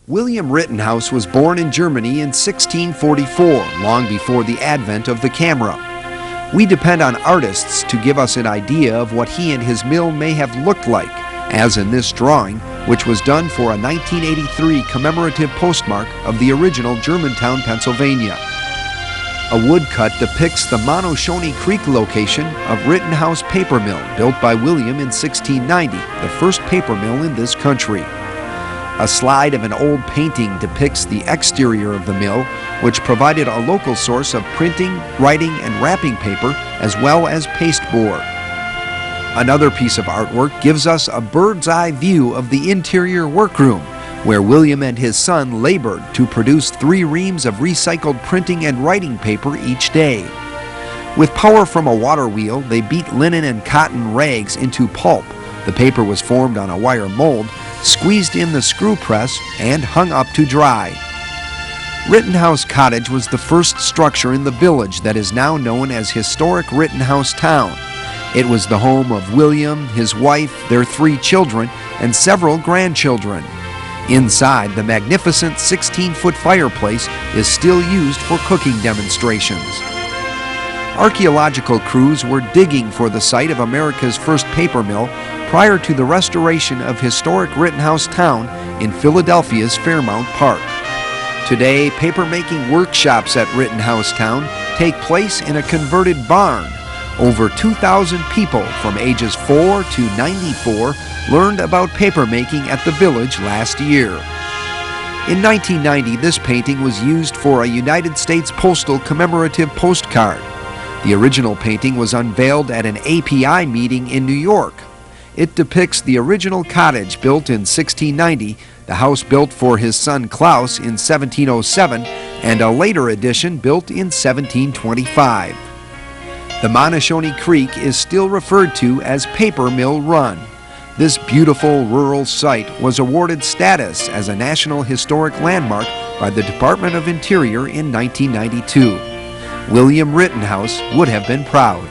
William Rittenhouse was born in Germany in 1644, long before the advent of the camera. We depend on artists to give us an idea of what he and his mill may have looked like, as in this drawing, which was done for a 1983 commemorative postmark of the original Germantown, Pennsylvania. A woodcut depicts the Menoshoni Creek location of Rittenhouse Paper Mill, built by William in 1690, the first paper mill in this country. A slide of an old painting depicts the exterior of the mill, which provided a local source of printing, writing, and wrapping paper, as well as pasteboard. Another piece of artwork gives us a bird's eye view of the interior workroom, where William and his son labored to produce 3 reams of recycled printing and writing paper each day. With power from a water wheel, they beat linen and cotton rags into pulp. The paper was formed on a wire mold, squeezed in the screw press, and hung up to dry. Rittenhouse Cottage was the first structure in the village that is now known as historic Rittenhouse Town. It was the home of William, his wife, their 3 children, and several grandchildren. Inside, the magnificent 16-foot fireplace is still used for cooking demonstrations. Archaeological crews were digging for the site of America's first paper mill prior to the restoration of historic Rittenhouse Town in Philadelphia's Fairmount Park. Today, papermaking workshops at Rittenhouse Town take place in a converted barn. Over 2,000 people from ages 4 to 94 learned about papermaking at the village last year. In 1990, this painting was used for a United States Postal commemorative postcard. The original painting was unveiled at an API meeting in New York. It depicts the original cottage built in 1690, the house built for his son Klaus in 1707, and a later edition built in 1725. The Menoshoni Creek is still referred to as Paper Mill Run. This beautiful rural site was awarded status as a National Historic Landmark by the Department of Interior in 1992. William Rittenhouse would have been proud.